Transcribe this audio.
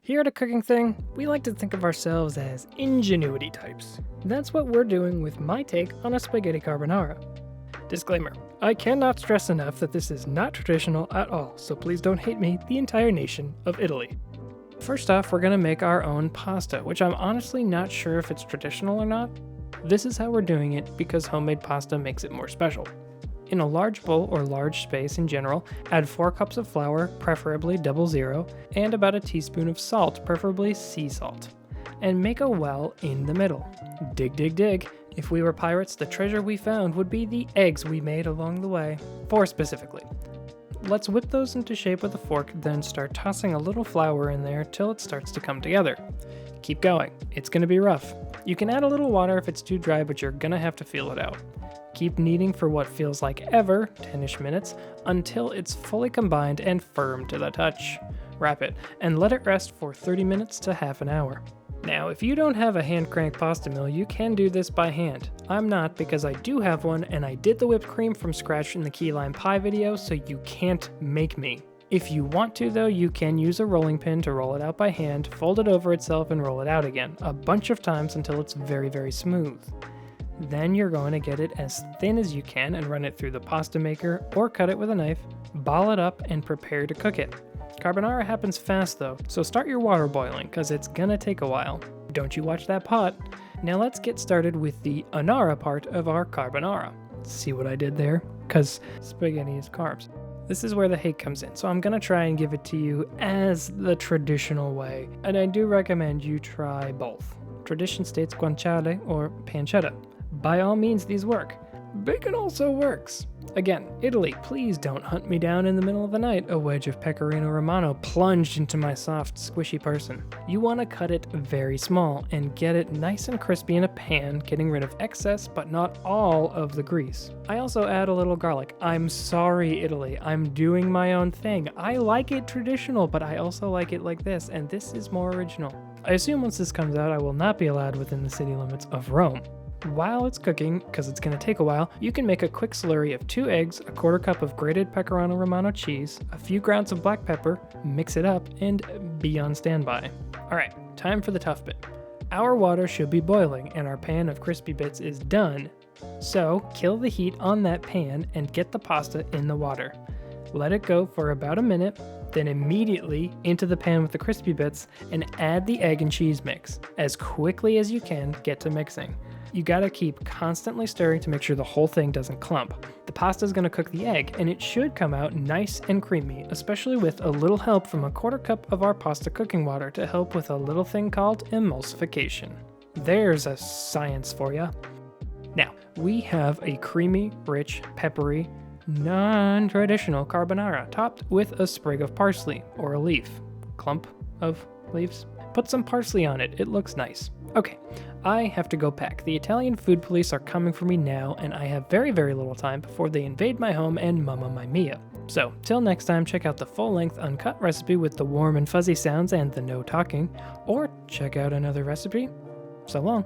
Here at A Cooking Thing, we like to think of ourselves as ingenuity types. That's what we're doing with my take on a spaghetti carbonara. Disclaimer, I cannot stress enough that this is not traditional at all, so please don't hate me, the entire nation of Italy. First off, we're gonna make our own pasta, which I'm honestly not sure if it's traditional or not. This is how we're doing it because homemade pasta makes it more special. In a large bowl or large space in general, add 4 cups of flour, preferably 00, and about a teaspoon of salt, preferably sea salt. And make a well in the middle. Dig, dig, dig. If we were pirates, the treasure we found would be the eggs we made along the way. 4 specifically. Let's whip those into shape with a fork, then start tossing a little flour in there till it starts to come together. Keep going. It's gonna be rough. You can add a little water if it's too dry, but you're gonna have to feel it out. Keep kneading for what feels like ever, 10-ish minutes, until it's fully combined and firm to the touch. Wrap it, and let it rest for 30 minutes to half an hour. Now, if you don't have a hand-crank pasta mill, you can do this by hand. I'm not, because I do have one, and I did the whipped cream from scratch in the key lime pie video, so you can't make me. If you want to though, you can use a rolling pin to roll it out by hand, fold it over itself, and roll it out again, a bunch of times until it's very, very smooth. Then you're going to get it as thin as you can and run it through the pasta maker or cut it with a knife, ball it up, and prepare to cook it. Carbonara happens fast though, so start your water boiling because it's gonna take a while. Don't you watch that pot. Now let's get started with the anara part of our carbonara. See what I did there? Because spaghetti is carbs. This is where the hate comes in, so I'm gonna try and give it to you as the traditional way, and I do recommend you try both. Tradition states guanciale or pancetta. By all means, these work. Bacon also works. Again, Italy, please don't hunt me down in the middle of the night, a wedge of Pecorino Romano plunged into my soft, squishy person. You want to cut it very small and get it nice and crispy in a pan, getting rid of excess but not all of the grease. I also add a little garlic. I'm sorry, Italy, I'm doing my own thing. I like it traditional, but I also like it like this, and this is more original. I assume once this comes out, I will not be allowed within the city limits of Rome. While it's cooking, because it's going to take a while, you can make a quick slurry of 2 eggs, a 1/4 cup of grated Pecorino Romano cheese, a few grounds of black pepper, mix it up, and be on standby. Alright, time for the tough bit. Our water should be boiling and our pan of crispy bits is done. So, kill the heat on that pan and get the pasta in the water. Let it go for about a minute, then immediately into the pan with the crispy bits and add the egg and cheese mix. As quickly as you can, get to mixing. You gotta keep constantly stirring to make sure the whole thing doesn't clump. The pasta is gonna cook the egg, and it should come out nice and creamy, especially with a little help from a 1/4 cup of our pasta cooking water to help with a little thing called emulsification. There's a science for ya. Now, we have a creamy, rich, peppery, non-traditional carbonara topped with a sprig of parsley, or a leaf. Clump of leaves? Put some parsley on it, it looks nice. Okay, I have to go pack. The Italian food police are coming for me now, and I have very, very little time before they invade my home and mamma mia. So, till next time, check out the full-length uncut recipe with the warm and fuzzy sounds and the no talking, or check out another recipe. So long.